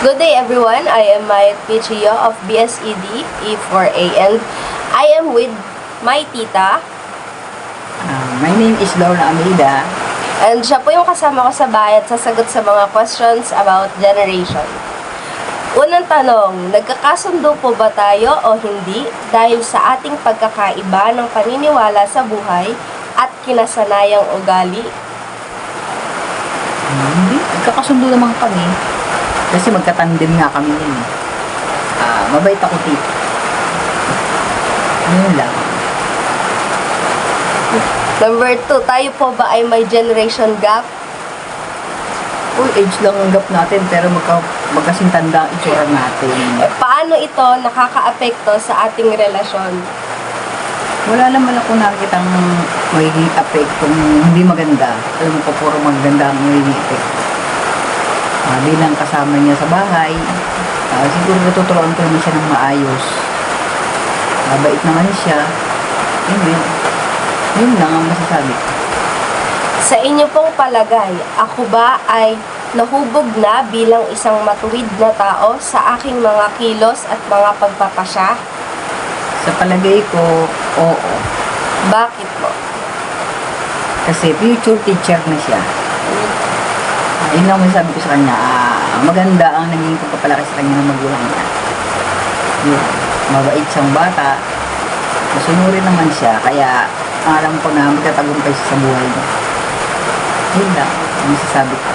Good day everyone, I am Mayat Pichio of BSED E4A and I am with my tita. My name is Laura Almeida. And siya po yung kasama ko sa bahay at sasagot sa mga questions about generation. Unang tanong, nagkakasundo po ba tayo o hindi dahil sa ating pagkakaiba ng paniniwala sa buhay at kinasanayang ugali? Hindi, nagkakasundo naman kami. Kasi magkatandem nga kami yun. Mabait ako, tito. Yun lang. Number 2, tayo po ba ay may generation gap? Uy, age lang ang gap natin, pero magkasintanda ang itsura natin. Paano ito nakakaapekto sa ating relasyon? Wala naman ako nakikitang magiging apektong hindi maganda. Alam mo po, puro maganda ang magiging epekto. Bilang kasama niya sa bahay, siguro natuturuan ko naman siya ng maayos. Mabait naman siya. Yun lang ang masasabi ko. Sa inyo pong palagay, ako ba ay nahubog na bilang isang matuwid na tao sa aking mga kilos at mga pagpapasya? Sa palagay ko, oo. Bakit po? Kasi future teacher na siya. Yun lang masasabi ko sa kanya. Maganda ang naging pagpapalaki sa kanya ng magulang niya. Yun. Mabait siyang bata. Masunurin naman siya. Kaya alam ko na magtatagumpay siya sa buhay niya. Yun lang ang masasabi ko.